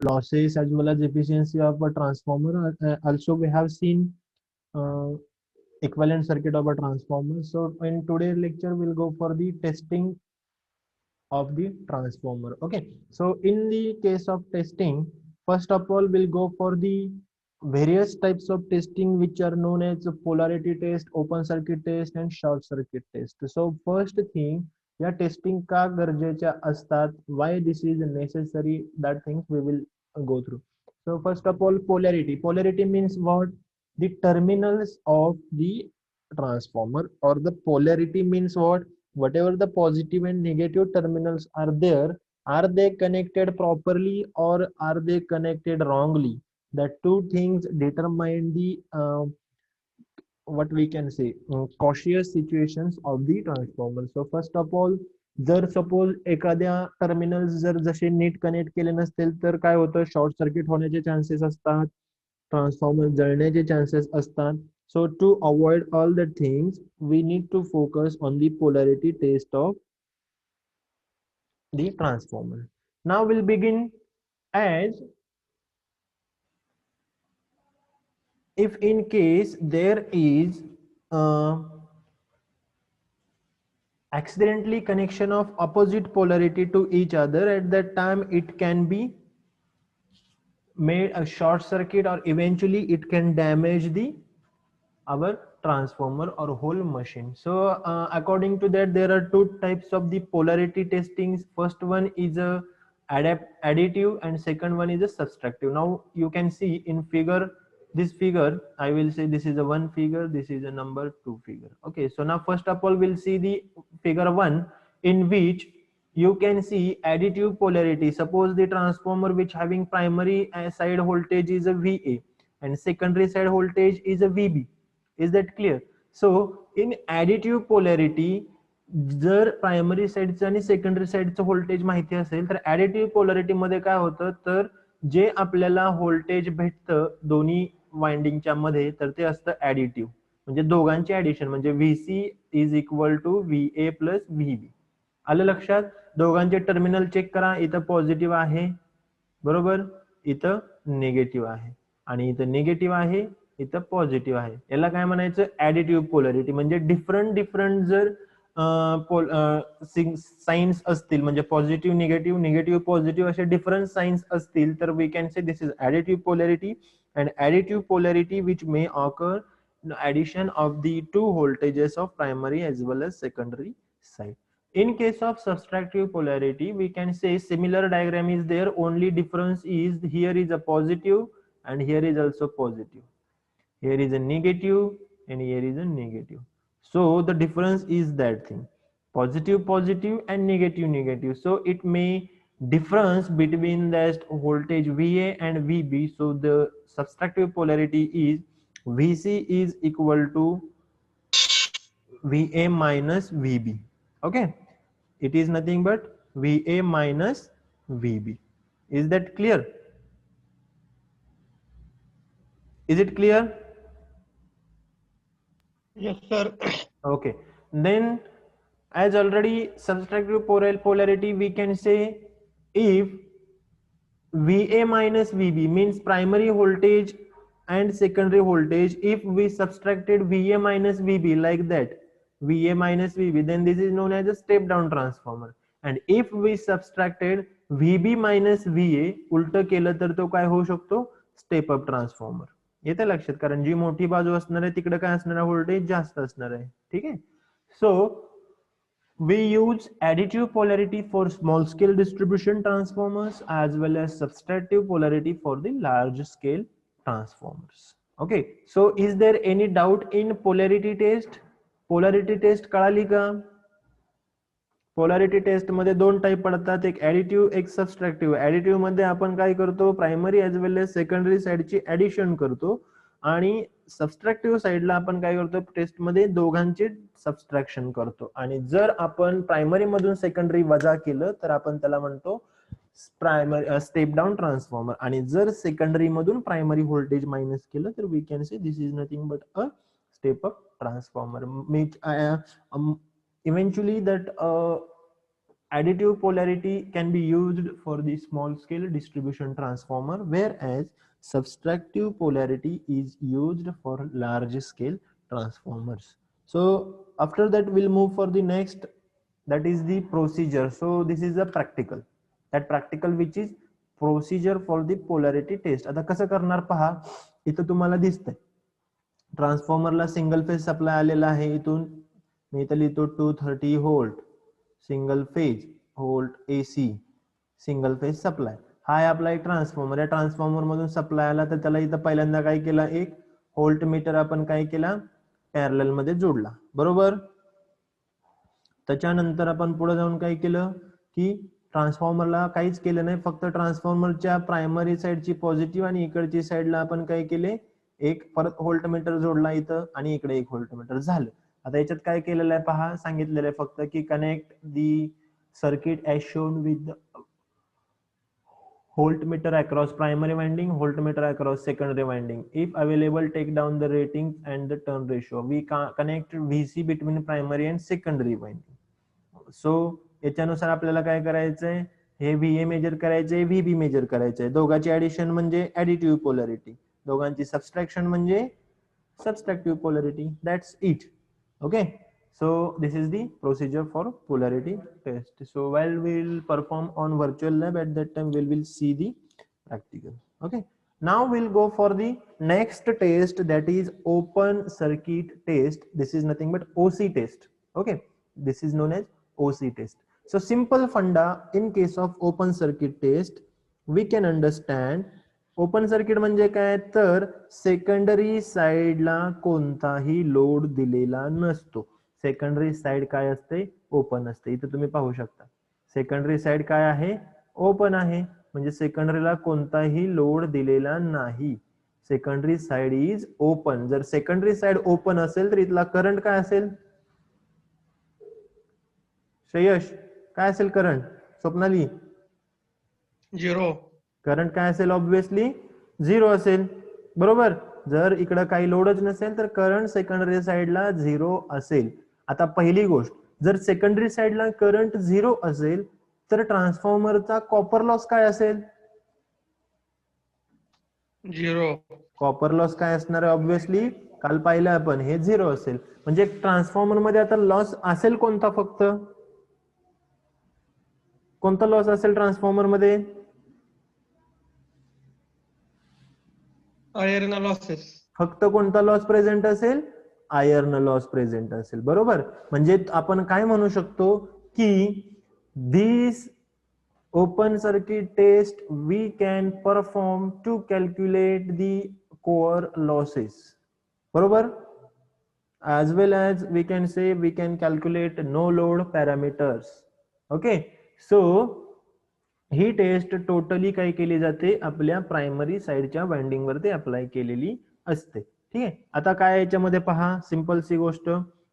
losses as well as efficiency of a transformer. Also, we have seen uh, equivalent circuit of a transformer. So in today's lecture, we'll go for the testing of the transformer. Okay, so in the case of testing, first of all, we'll go for the various types of testing which are known as the polarity test, open circuit test and short circuit test. So first thing, या testing का गरजेच्या असतात, why this is necessary, that things we will go through. So first of all, polarity means what? The terminals of the transformer, or the polarity means what? Whatever the positive and negative terminals are there, are they connected properly or are they connected wrongly? The two things determine the what we can say cautious situations of the transformer. So first of all, जर suppose एखाद्या terminals जर जसे NEET connect केले नसतील तर काय होतं, short circuit होण्याचे चान्सेस असतात, ट्रान्सफॉर्मर जळण्याचे चान्सेस असतात. So to avoid all the things, we need to focus on the polarity test of the transformer. Now we'll begin as if in case there is uh, accidentally connection of opposite polarity to each other, at that time it can be made a short circuit or eventually it can damage the our transformer or whole machine. So according to that, there are two types of the polarity testings. First one is a additive and second one is a subtractive. Now you can see in figure, this figure, I will say this is a one figure, this is a number two figure. Okay, so now first of all we'll see the figure one, in which you can see additive polarity. Suppose the transformer which having primary side voltage is a VA and secondary side voltage is a VB. Is that clear? So in additive polarity, जर primary साइडचं आणि secondary साइडचं voltage माहिती असेल तर additive polarity मध्ये काय होतं, तर जे आपल्याला व्होल्टेज भेटतं दोन्ही वाइंडिंगच्या मध्ये, तर ते असतं ऍडिटिव्ह, म्हणजे दोघांचे ऍडिशन, म्हणजे VC is equal to VA plus VB. आलं लक्षात? दोघांचे टर्मिनल चेक करा, इथं पॉझिटिव्ह आहे बरोबर, इथं निगेटिव्ह आहे आणि इथं निगेटिव्ह आहे, इथं पॉझिटिव्ह आहे. याला काय म्हणायचं, ऍडिटिव्ह पोलॅरिटी. म्हणजे डिफरंट डिफरंट जर साइन्स असतील, म्हणजे पॉझिटिव्ह निगेटिव्ह, निगेटिव्ह पॉझिटिव्ह असे डिफरंट साइन्स असतील, तर we can say this is additive polarity. And additive polarity which may occur addition of the two voltages of primary as well as secondary side. In case of subtractive polarity, we can say similar diagram is there, only difference is here is a positive and here is also positive, here is a negative and here is a negative. So the difference is that thing, positive positive and negative negative. So it may difference between that voltage VA and VB. So the subtractive polarity is VC is equal to VA minus VB. Okay, it is nothing but VA minus VB. Is that clear? Is it clear? Yes, sir. Okay, then as already subtractive polarity, we can say if VA minus VB means primary voltage and secondary voltage, if we subtracted VA minus VB like that, VA minus VB, then this is known as a step down transformer. And if we subtracted VB minus VA, उलट केलं तर तो काय होऊ शकतो, step up transformer. येते लक्षात, कारण जी मोठी बाजू असणार आहे तिकडे काय असणार आहे, व्होल्टेज जास्त असणार आहे. ठीक आहे. सो we use additive polarity for small scale distribution transformers as well as subtractive polarity for the large scale transformers. Okay, so is there any doubt in polarity test? Polarity test कळाली का? Polarity test मध्ये दोन type पडतात, एक additive एक सबट्रॅक्टिव्ह. Additive मध्ये आपण काय करतो, primary as well as secondary साइडची ऍडिशन करतो आणि सबट्रॅक्टिव्ह साइडला आपण काय करतो, टेस्ट मध्ये दोघांचे सबट्रॅक्शन करतो. आणि जर आपण प्रायमरी मधून सेकंडरी वजा केलं तर आपण त्याला म्हणतो प्रायमरी स्टेप डाऊन ट्रान्सफॉर्मर. आणि जर सेकंडरी मधून प्रायमरी व्होल्टेज मायनस केलं तर we can say this is nothing but a step up transformer. eventually that additive polarity can be used for the small scale distribution transformer, whereas subtractive polarity is used for large scale transformers. So after that we'll move for the next, that is the procedure. So this is a practical, that practical which is procedure for the polarity test. आता कसं करणार पहा, इथं तुम्हाला दिसतंय ट्रान्सफॉर्मरला single phase supply आलेला आहे, इथून मी इथं लिहितो 230 volt single phase volt AC single phase supply. हा आहे आपला एक ट्रान्सफॉर्मर. या ट्रान्सफॉर्मर मधून सप्लाय आला तर त्याला इथं पहिल्यांदा काय केला, एक व्होल्ट मीटर आपण काय केला, पॅरलल मध्ये जोडला, बरोबर. त्याच्यानंतर आपण पुढे जाऊन काय केलं की ट्रान्सफॉर्मरला काहीच केलं नाही, फक्त ट्रान्सफॉर्मरच्या प्रायमरी साईडची पॉझिटिव्ह आणि इकडची साईडला आपण काय केले, एक परत व्होल्टमीटर जोडला इथं आणि इकडे एक व्होल्टमीटर झालं. आता याच्यात काय केलेलं आहे पहा, सांगितलेलं आहे फक्त की connect the circuit as shown with voltmeter across primary winding, voltmeter across secondary winding. If available, take down the rating and the turn ratio. We connect VC between primary and secondary winding. So याच्यानुसार आपल्याला काय करायचंय, हे VA measure करायचंय, VB measure करायचंय. दोघांची addition म्हणजे additive polarity, दोघांची सबट्रॅक्शन म्हणजे subtractive polarity. That's it. Okay. So this is the procedure for polarity test. So while we'll perform on virtual lab, at that time we'll see the practical. Okay. Now we'll go for the next test, that is open circuit test. This is nothing but OC test. Okay. This is known as OC test. So simple funda in case of open circuit test, we can understand. Open circuit म्हणजे काय, तर secondary साइडला कोणताही load दिलेला नसतो. Secondary side काय असते, open असते. इथे तुम्ही पाहू शकता सेकंडरी साइड काय आहे, ओपन आहे, म्हणजे सेकंडरीला कोणताही लोड दिलेला नाही. Secondary side is open. जर सेकंडरी साइड ओपन असेल तर इथला करंट काय असेल, श्रेयश काय असेल करंट, स्वप्नाली झिरो. करंट काय असेल, ऑब्विसली झिरो असेल, बरोबर. जर इकडे काही लोडच नसेल तर करंट सेकंडरी साइडला झिरो असेल. आता पहिली गोष्ट, जर सेकंडरी साइडला करंट झिरो असेल तर ट्रान्सफॉर्मरचा कॉपर लॉस काय असेल, झिरो. कॉपर लॉस काय असणार आहे, ऑब्विसली काल पाहिलं आपण, हे झिरो असेल. म्हणजे ट्रान्सफॉर्मर मध्ये आता लॉस असेल कोणता, फक्त कोणता लॉस असेल ट्रान्सफॉर्मर मध्ये, आयर्न लॉसेस. फक्त कोणता लॉस प्रेझेंट असेल, आयर्न लॉस प्रेझेंट असेल, बरोबर. म्हणजे आपण काय म्हणू शकतो की this open circuit test we can perform to calculate the core losses, बरोबर. as well as we can say we can calculate no load parameters. okay. so he taste totally काय केली जाते, आपल्या प्रायमरी साइडच्या वाइंडिंग वरती apply केलेली असते. ठीक आहे. आता काय याच्यामध्ये पहा, सिंपल सी गोष्ट,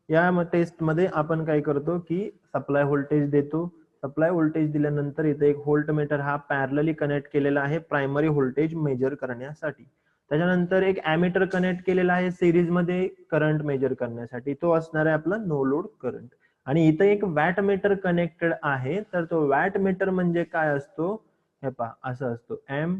या टेस्ट मध्ये आपण काय करतो की सप्लाय व्होल्टेज देतो. सप्लाय व्होल्टेज दिल्यानंतर इथे एक व्होल्टमीटर हा पॅरलली कनेक्ट केलेला आहे प्रायमरी व्होल्टेज मेजर करण्यासाठी. त्याच्यानंतर एक ॲमीटर कनेक्ट केलेला आहे सिरीज मध्ये करंट मेजर करण्यासाठी, तो असणार आहे आपला नो लोड करंट. आणि इथे एक वॅट मीटर कनेक्टेड आहे, तर तो वॅट मीटर म्हणजे काय असतो, हे पहा असं असतो, एम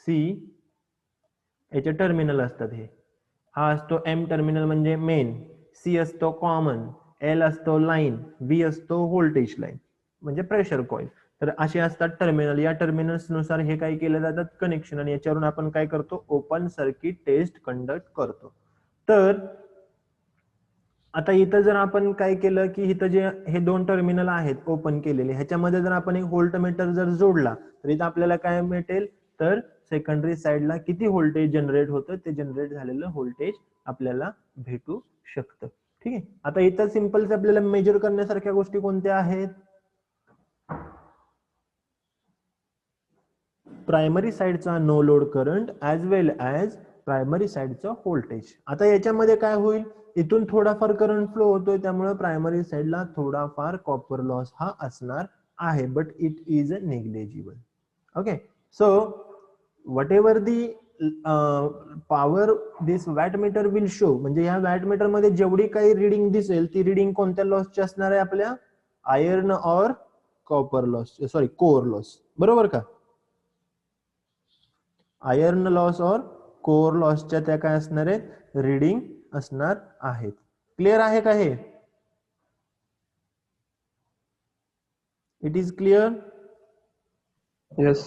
सी याचे टर्मिनल असतात. हे हा असतो एम टर्मिनल म्हणजे मेन, सी असतो कॉमन, एल असतो लाईन, व्ही असतो व्होल्टेज लाईन म्हणजे प्रेशर कॉइल. तर असे असतात टर्मिनल. या टर्मिनल्स नुसार हे काय केले जातात, कनेक्शन, आणि याच्यावरून आपण काय करतो, ओपन सर्किट टेस्ट कंडक्ट करतो. तर आता इथं जर आपण काय केलं की इथं जे हे दोन टर्मिनल आहेत ओपन केलेले, ह्याच्यामध्ये जर आपण एक व्होल्टमीटर जर जोडला तर इथं आपल्याला काय भेटेल, तर सेकंडरी साइडला किती व्होल्टेज जनरेट होतं ते जनरेट झालेलं व्होल्टेज आपल्याला भेटू शकतं. ठीक आहे. आता इथं सिंपल आपल्याला मेजर करण्यासारख्या गोष्टी कोणत्या आहेत, प्रायमरी साइडचा no load current as well as primary साइडचा व्होल्टेज. आता याच्यामध्ये काय होईल, इथून थोडाफार करंट फ्लो होतोय, त्यामुळे प्रायमरी साइडला थोडाफार कॉपर लॉस हा असणार आहे, but it is negligible. Okay. So what ever the power this watt meter will show, म्हणजे या वॅट मीटर मध्ये जेवढी काही रिडिंग दिसेल ती रिडिंग कोणत्या लॉसची असणार आहे, आपल्या आयर्न और copper loss, sorry core loss, बरोबर का? आयर्न लॉस और कोर लॉसच्या त्या काय असणार आहेत, रीडिंग असणार आहेत. क्लिअर आहे का हे? It is clear? Yes.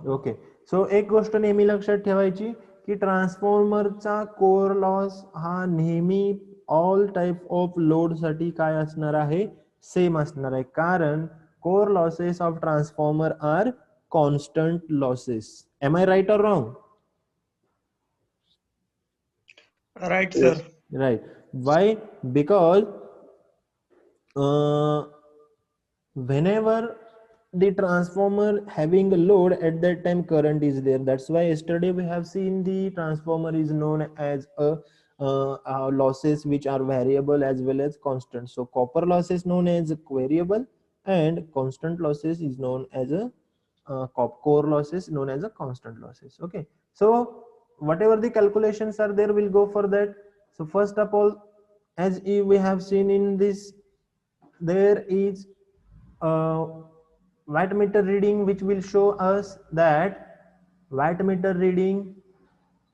Okay. So एक गोष्ट नेहमी लक्षात ठेवायची की ट्रान्सफॉर्मरचा कोर लॉस हा नेहमी ऑल टाइप ऑफ लोड साठी काय असणार आहे, सेम असणार आहे. कारण core losses of transformer are constant losses. Am I right or wrong? Right, sir. Right. Why? Because whenever the transformer having a load, at that time current is there. That's why yesterday we have seen the transformer is known as a losses which are variable as well as constant. So copper loss is known as variable and constant losses is known as a core losses known as a constant losses. Okay, so whatever the calculations are there, we'll go for that. So first of all, as we have seen in this, there is a wattmeter reading which will show us that wattmeter reading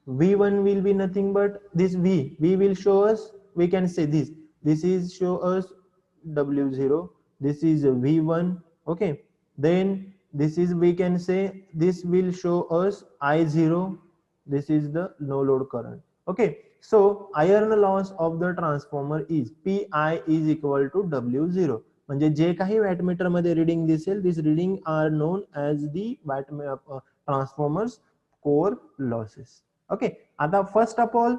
V1 will be nothing but this V will show us, we can say this is show us W0, this is V1. Okay, then this is, we can say this will show us I0, this is the no load current. Okay, so iron loss of the transformer is Pi is equal to W0. म्हणजे जे काही wattmeter मध्ये reading दिसेल, this reading are known as the transformers core losses. Okay, आता first of all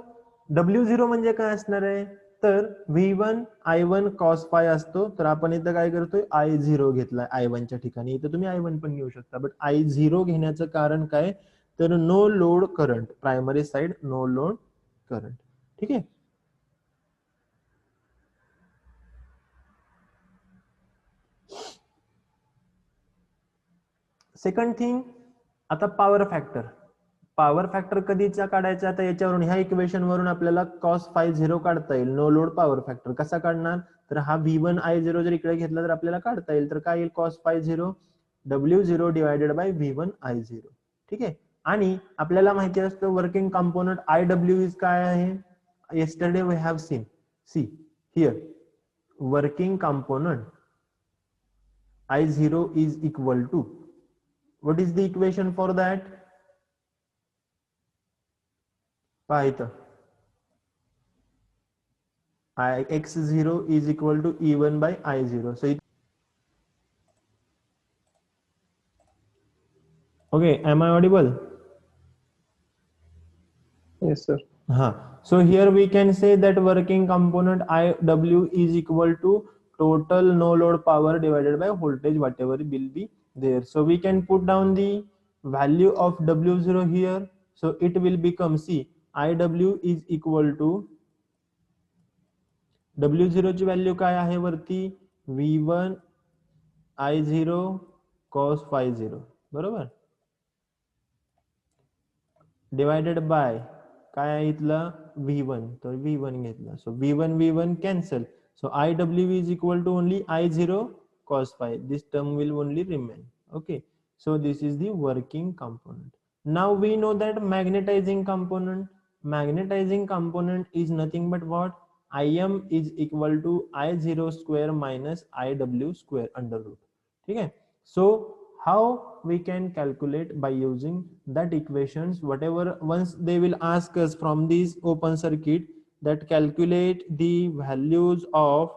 W0 म्हणजे काय असणार आहे, तर V1 I1 cos phi असतो. तर आपण इथं काय करतोय, I0 घेतलाय I1 च्या ठिकाणी. इथं तुम्ही I1 पण घेऊ शकता, बट I0 घेण्याचं कारण काय, तर no load current, primary side no load current. ठीक आहे. सेकंड थिंग, आता पॉवर फॅक्टर. पॉवर फॅक्टर कधीचा काढायचा, आता याच्यावरून ह्या इक्वेशन वरून आपल्याला cos phi 0 काढता येईल. नो लोड पॉवर फॅक्टर कसा काढणार, तर हा V1 I0 जर इकडे घेतला तर आपल्याला काढता येईल. तर काय येईल, cos phi 0 W0 divided by V1 I0. ठीक आहे. आणि आपल्याला माहिती असतं वर्किंग कंपोनंट IW इज काय आहे, yesterday we have seen, see here working component I0 is equal to, what is the equation for that, pahita x0 is equal to E1 by I0. So okay, am I audible? Yes, sir. So here we can say that working component IW is equal to total no load power divided by voltage, whatever will be there. So we can put down the value of W0 here. So it will become, see, IW is equal to W0 ची value काय आहे वरती, V1 I0 cos phi 0, बरोबर, divided by काय आहे इथलं V1, तर V1 घेतला. सो V1 cancel. So IW is equal to only I0 cos phi. This term will only remain. Okay, so this is the working component. Now we know that magnetizing component is nothing but what, Im is equal to I0 square minus IW square under root. ठीक है. So how we can calculate by using that equations, whatever once they will ask us from this open circuit, that calculate the values of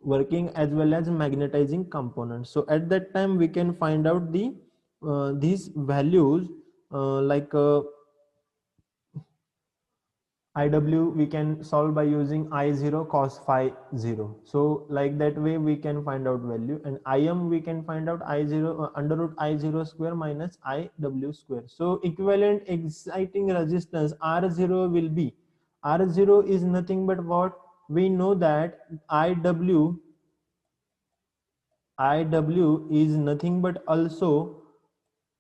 working as well as magnetizing components. So at that time we can find out the these values, like IW we can solve by using I0 cos phi 0. So like that way we can find out value, and Im we can find out I0 under root I0 square minus IW square. So equivalent exciting resistance R0 will be, R0 is nothing but what, we know that IW is nothing but also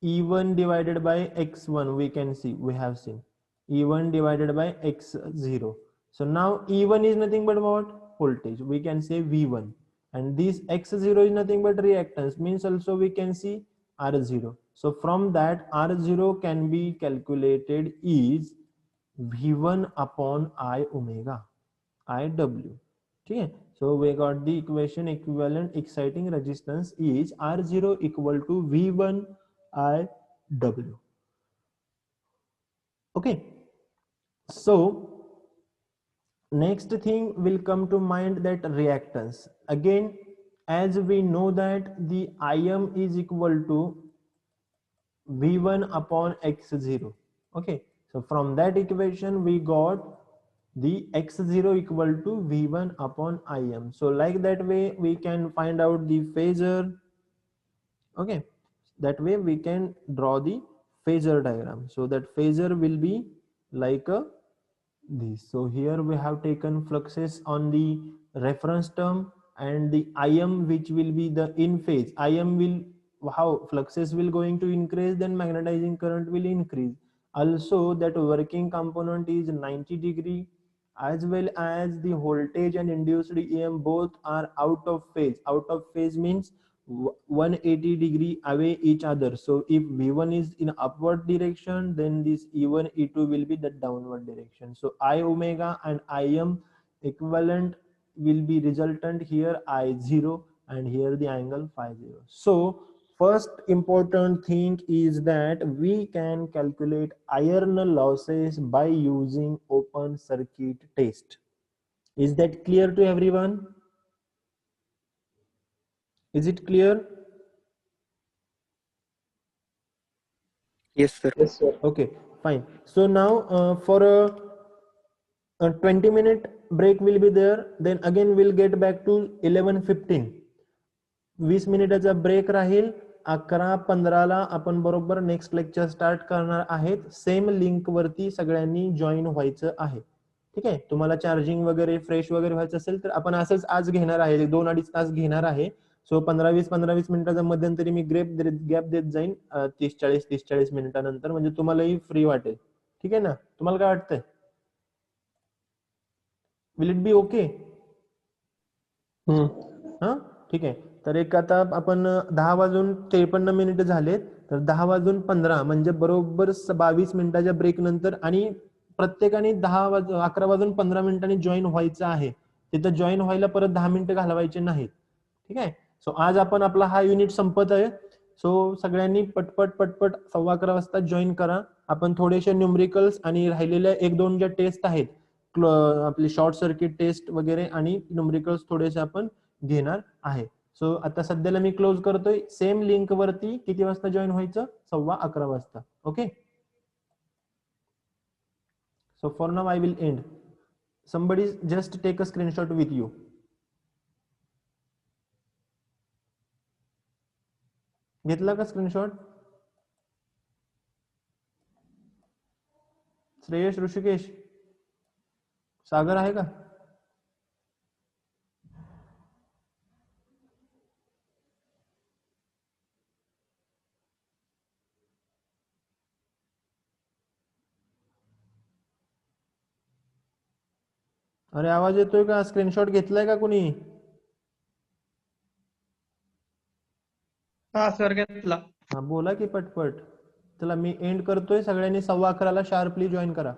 E1 divided by X1, we can see, we have seen E1 divided by X0. So now E1 is nothing but what? Voltage. We can say V1. And this X0 is nothing but reactance, means also we can see R0. So from that, R0 can be calculated is V1 upon I omega, IW. Okay. So we got the equation equivalent exciting resistance is R0 equal to V1 IW. Okay. So next thing will come to mind, that reactance. Again, as we know that the Im is equal to V1 upon X0. Okay, so from that equation we got the X0 equal to V1 upon Im. So like that way we can find out the phasor. Okay, that way we can draw the phasor diagram. So that phasor will be like a this. So here we have taken fluxes on the reference term, and the Im which will be the in phase. Im will, how fluxes will going to increase, then magnetizing current will increase. Also that working component is 90 degree, as well as the voltage and induced EM both are out of phase. Out of phase means 180 degree away each other. So if V1 is in upward direction, then this E1 E2 will be the downward direction. So I omega and Im equivalent will be resultant here I0, and here the angle phi 0. So first important thing is that we can calculate iron losses by using open circuit test. Is that clear to everyone? Is it clear? Yes, sir. Yes, sir. Okay, fine. So now for a 20-minute break will be there. Then again we'll get back to 11:15. 20 मिनिटाचा break राहील. 11:15 आपण बरोबर next lecture start करणार आहेत. Same link वरती सगळ्यांनी join व्हायचं आहे. ठीक आहे. तुम्हाला चार्जिंग वगैरे फ्रेश वगैरे व्हायचं असेल तर आपण असंच आज घेणार आहे. 2-2.5 तास घेणार आहे. सो 15-20 मिनिटाचा मध्यंतरी मी गॅप देत जाईन 30-40 मिनिटानंतर, म्हणजे तुम्हालाही फ्री वाटेल. ठीक आहे ना? तुम्हाला काय वाटतंय? Will it be okay? हा, ठीक आहे. तर एक आता आपण 10:53 झालेत, तर 10:15 म्हणजे बरोबर 22 मिनिटाच्या ब्रेक नंतर, आणि प्रत्येकाने 11:15 जॉईन व्हायचं आहे. तिथं जॉईन व्हायला परत 10 मिनिटं घालवायचे नाहीत. ठीक आहे. सो आज आपण आपला हा युनिट संपत आहे. सो सगळ्यांनी पटपट 11:15 वाजता जॉईन करा. आपण थोडेसे न्यूमरिकल्स आणि राहिलेल्या 1-2 ज्या टेस्ट आहेत, आपली शॉर्ट सर्किट टेस्ट वगैरे आणि न्यूमरिकल्स थोडेसे आपण घेणार आहे. सो आता सध्याला मी क्लोज करतोय. सेम लिंक वरती किती वाजता जॉईन व्हायचं? 11:15 वाजता. Okay. So for now I will and. somebody just take a screenshot with you. घेतला का स्क्रीनशॉट? श्रेयश, ऋषिकेश, सागर आहे का? अरे आवाज येतोय का? स्क्रीनशॉट घेतलाय का कुणी? हा सर, घेतला. हा बोला की पटपट. चला मी एंड करतोय. सगळ्यांनी 11:15 शार्पली जॉईन करा.